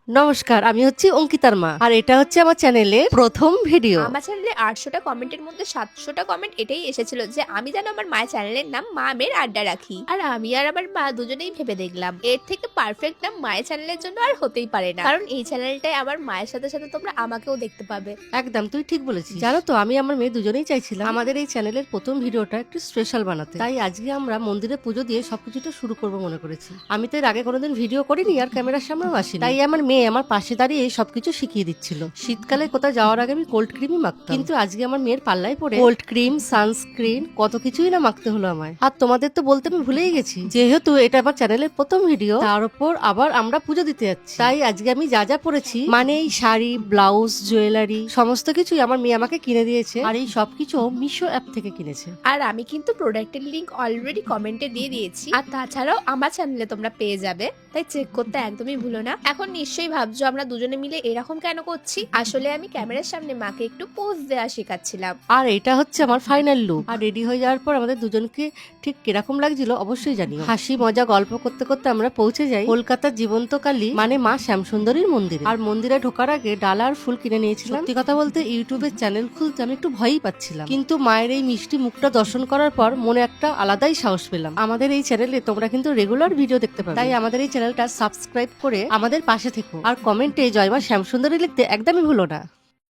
নমস্কার, আমি হচ্ছি অঙ্কিতার মা, আর এটা হচ্ছে আমার চ্যানেলের প্রথম ভিডিও। আমার চ্যানেলে 800টা কমেন্টের মধ্যে 700টা কমেন্ট এটাই এসেছিল যে আমি যেন আমার মায়ের চ্যানেলের নাম মা মেয়ের আড্ডা রাখি। আর আমি আর আমার মা দুজনেই ভেবে দেখলাম এর থেকে পারফেক্ট নাম মায়ের চ্যানেলের জন্য আর হতেই পারে না, কারণ এই চ্যানেলটায় আমার মায়ের সাথে সাথে তোমরা আমাকেও দেখতে পাবে। একদম তুই ঠিক বলেছিস। জানো তো, আমি আমার মেয়ে দুজনেই চাইছিলাম আমাদের এই চ্যানেলের প্রথম ভিডিওটা একটু স্পেশাল বানাতে। তাই আজকে আমরা মন্দিরে পুজো দিয়ে সবকিছুটা শুরু করবো মনে করেছি। আমি তো এর আগে কোনোদিন ভিডিও করিনি আর ক্যামেরার সামনেও আসিনি, তাই আমার মেয়ে আমার পাশে দাঁড়িয়ে সবকিছু শিখিয়ে দিচ্ছিল। শীতকালে কোথাও যাওয়ার আগে আমি কোল্ড ক্রিমই মাখতাম, কিন্তু আজকে আমার মেয়ের পাল্লায় পড়ে কোল্ড ক্রিম, সানস্ক্রিন, কত কিছুই না মাখতে হলো আমায়। আর তোমাদের তো বলতে আমি ভুলেই গেছি, যেহেতু এটা আমার চ্যানেলের প্রথম ভিডিও, তার উপর আবার আমরা পুজো দিতে যাচ্ছি, তাই আজকে আমি যা যা পরেছি, মানে এই শাড়ি, ব্লাউজ, জুয়েলারি, সমস্ত কিছুই আমার মেয়ে আমাকে কিনে দিয়েছে। আর এই সবকিছু মিশো অ্যাপ থেকে কিনেছে। আর আমি কিন্তু প্রোডাক্টের লিংক অলরেডি কমেন্টে দিয়ে দিয়েছি, আর তাছাড়াও আমার চ্যানেলে তোমরা পেয়ে যাবে, তাই চেক করতে একদমই ভুলো না। এখন নিশ্চয়ই ভাবছো আমরা দুজনে মিলে এরকম কেন করছি। আসলে আমি ক্যামেরার সামনে মাকে একটু পোজ দেওয়া শেখাচ্ছিলাম। আর এটা হচ্ছে আমার ফাইনাল লুক। আর রেডি হয়ে যাওয়ার পর আমাদের দুজনকে ঠিক কিরকম লাগছিল অবশ্যই জানিও। হাসি মজা গল্প করতে করতে আমরা পৌঁছে যাই কলকাতার জীবন্ত কালী মানে মা শ্যামসুন্দরীর মন্দিরে। আর মন্দিরে ঢোকার আগে ডালা আর ফুল কিনে নিয়েছিলাম। সত্যি কথা বলতে ইউটিউবের চ্যানেল খুলতে আমি একটু ভয়ই পাচ্ছিলাম, কিন্তু মায়ের এই মিষ্টি মুখটা দর্শন করার পর মনে একটা আলাদাই সাহস পেলাম। আমাদের এই চ্যানেলে তোমরা কিন্তু রেগুলার ভিডিও দেখতে পাবে, তাই আমাদের এই চ্যানেলটা সাবস্ক্রাইব করে আমাদের পাশে থেকো। আর কমেন্টে জয় মা শ্যামসুন্দরী লিখতে একদমই ভুলো না।